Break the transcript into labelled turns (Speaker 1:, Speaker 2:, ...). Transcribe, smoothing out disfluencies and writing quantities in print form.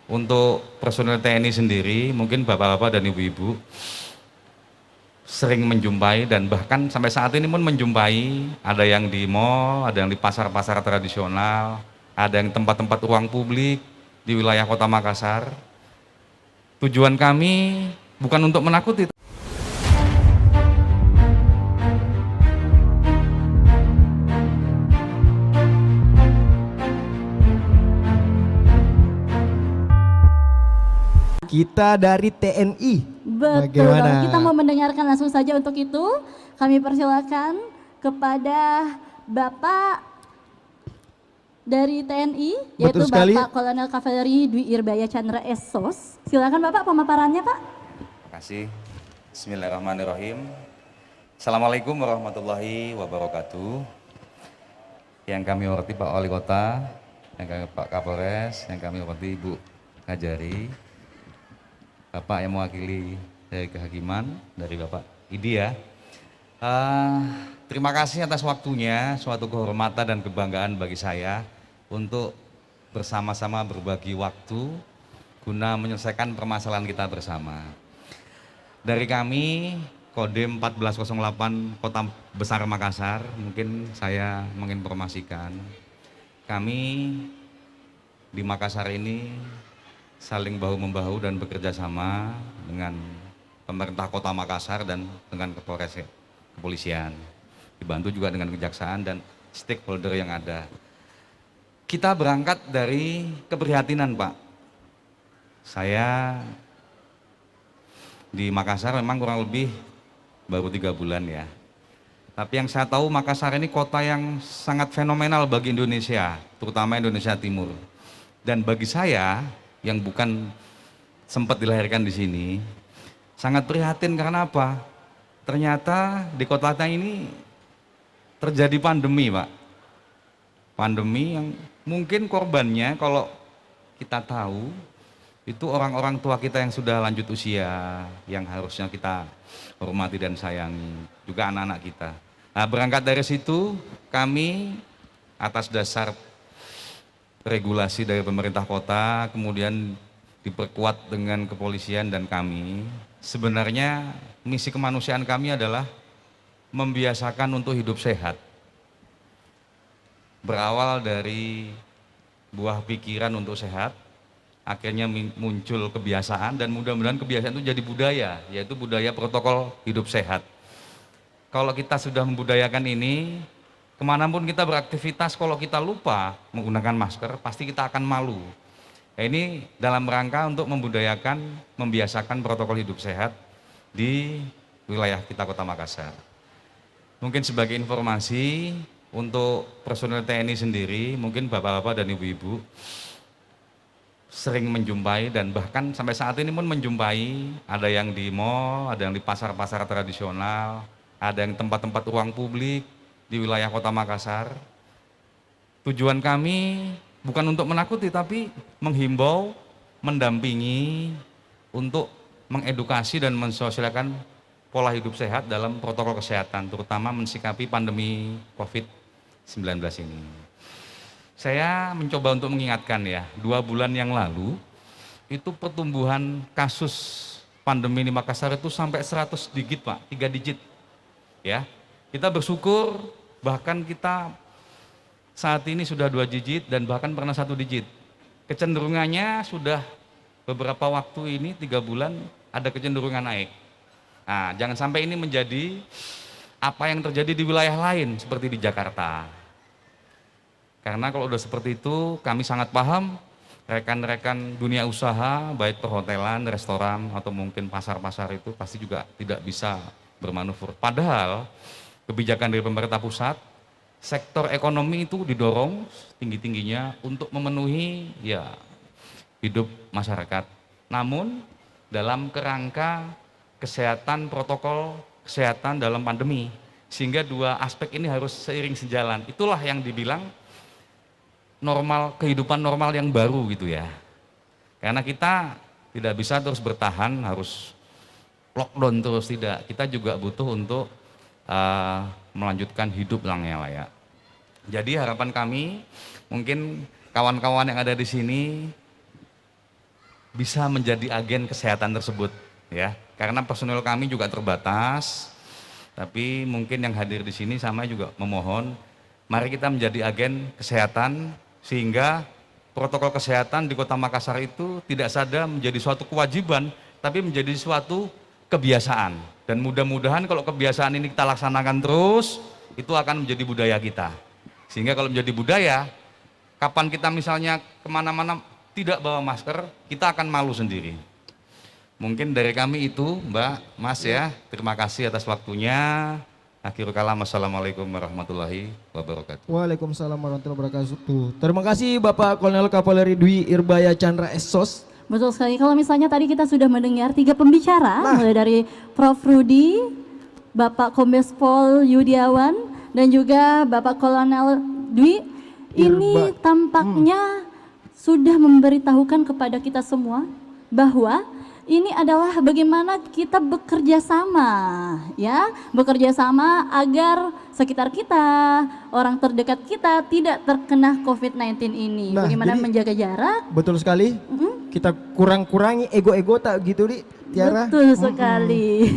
Speaker 1: Untuk personel TNI sendiri, mungkin bapak-bapak dan ibu-ibu sering menjumpai dan bahkan sampai saat ini pun menjumpai, ada yang di mall, ada yang di pasar-pasar tradisional, ada yang tempat-tempat ruang publik di wilayah Kota Makassar. Tujuan kami bukan untuk menakuti.
Speaker 2: Kita dari TNI.
Speaker 3: Betul
Speaker 2: Bagaimana?
Speaker 3: banget. Kita mau mendengarkan langsung saja. Untuk itu kami persilakan kepada Bapak dari TNI, yaitu
Speaker 2: Betul sekali.
Speaker 3: Bapak Kolonel Kavaleri Dwi Irbaya Chandra SSOS. Silakan Bapak pemaparannya, Pak.
Speaker 1: Terima kasih. Bismillahirrahmanirrahim. Assalamualaikum warahmatullahi wabarakatuh. Yang kami hormati Pak Wali Kota, yang kami Pak Kapolres, yang kami hormati Ibu Ngajari, Bapak yang mewakili dari kehakiman, dari Bapak Idi ya. Terima kasih atas waktunya, suatu kehormatan dan kebanggaan bagi saya untuk bersama-sama berbagi waktu guna menyelesaikan permasalahan kita bersama. Dari kami, Kodim 1408 Kota Besar Makassar, mungkin saya menginformasikan, kami di Makassar ini saling bahu-membahu dan bekerja sama dengan pemerintah Kota Makassar dan dengan kepolisian, dibantu juga dengan kejaksaan dan stakeholder yang ada. Kita berangkat dari keprihatinan, Pak. Saya di Makassar memang kurang lebih baru 3 bulan ya. Tapi yang saya tahu Makassar ini kota yang sangat fenomenal bagi Indonesia, terutama Indonesia Timur. Dan bagi saya yang bukan sempat dilahirkan di sini, sangat prihatin karena apa? Ternyata di kota ini terjadi pandemi, Pak. Pandemi yang mungkin korbannya kalau kita tahu itu orang-orang tua kita yang sudah lanjut usia, yang harusnya kita hormati dan sayangi, juga anak-anak kita. Nah, berangkat dari situ, kami atas dasar regulasi dari pemerintah kota, kemudian diperkuat dengan kepolisian dan kami, sebenarnya misi kemanusiaan kami adalah membiasakan untuk hidup sehat. Berawal dari buah pikiran untuk sehat, akhirnya muncul kebiasaan dan mudah-mudahan kebiasaan itu jadi budaya, yaitu budaya protokol hidup sehat. Kalau kita sudah membudayakan ini, kemanapun kita beraktivitas, kalau kita lupa menggunakan masker, pasti kita akan malu. Nah, ini dalam rangka untuk membudayakan, membiasakan protokol hidup sehat di wilayah kita Kota Makassar. Mungkin sebagai informasi, untuk personel TNI sendiri, mungkin bapak-bapak dan ibu-ibu sering menjumpai dan bahkan sampai saat ini pun menjumpai, ada yang di mall, ada yang di pasar-pasar tradisional, ada yang tempat-tempat ruang publik di wilayah Kota Makassar. Tujuan kami bukan untuk menakuti, tapi menghimbau, mendampingi, untuk mengedukasi dan mensosialisasikan pola hidup sehat dalam protokol kesehatan, terutama mensikapi pandemi COVID-19 ini. Saya mencoba untuk mengingatkan ya, 2 bulan yang lalu, itu pertumbuhan kasus pandemi di Makassar itu sampai 100 digit Pak, 3 digit. Ya, kita bersyukur bahkan kita saat ini sudah 2 digit dan bahkan pernah 1 digit. Kecenderungannya sudah beberapa waktu ini 3 bulan ada kecenderungan naik. Nah, jangan sampai ini menjadi apa yang terjadi di wilayah lain seperti di Jakarta. Karena kalau udah seperti itu, kami sangat paham rekan-rekan dunia usaha, baik perhotelan, restoran, atau mungkin pasar-pasar itu pasti juga tidak bisa bermanuver. Padahal kebijakan dari pemerintah pusat, sektor ekonomi itu didorong tinggi-tingginya untuk memenuhi ya hidup masyarakat. Namun dalam kerangka kesehatan, protokol kesehatan dalam pandemi, sehingga 2 aspek ini harus seiring sejalan. Itulah yang dibilang normal, kehidupan normal yang baru gitu ya. Karena kita tidak bisa terus bertahan, harus lockdown terus, tidak. Kita juga butuh untuk melanjutkan hidup yang layak. Jadi harapan kami, mungkin kawan-kawan yang ada di sini bisa menjadi agen kesehatan tersebut ya. Karena personel kami juga terbatas, tapi mungkin yang hadir di sini sama juga memohon, mari kita menjadi agen kesehatan sehingga protokol kesehatan di Kota Makassar itu tidak saja menjadi suatu kewajiban, tapi menjadi suatu kebiasaan. Dan mudah-mudahan kalau kebiasaan ini kita laksanakan terus, itu akan menjadi budaya kita. Sehingga kalau menjadi budaya, kapan kita misalnya kemana-mana tidak bawa masker, kita akan malu sendiri. Mungkin dari kami itu, Mbak, Mas ya, terima kasih atas waktunya. Akhirul kalam, assalamualaikum warahmatullahi wabarakatuh.
Speaker 2: Waalaikumsalam warahmatullahi wabarakatuh. Terima kasih Bapak Kolonel Kavaleri Dwi Irbaya Chandra Sos.
Speaker 3: Betul sekali. Kalau misalnya tadi kita sudah mendengar 3 pembicara, mulai dari Prof. Rudi, Bapak Kombes Pol Yudiawan, dan juga Bapak Kolonel Dwi, ini tampaknya sudah memberitahukan kepada kita semua bahwa ini adalah bagaimana kita bekerja sama, ya, bekerja sama agar sekitar kita, orang terdekat kita tidak terkena COVID-19 ini.
Speaker 2: Nah,
Speaker 3: bagaimana
Speaker 2: jadi,
Speaker 3: menjaga jarak?
Speaker 2: Betul sekali. Kita kurang-kurangi ego-ego tak gitu, Di Tiara.
Speaker 3: Betul sekali.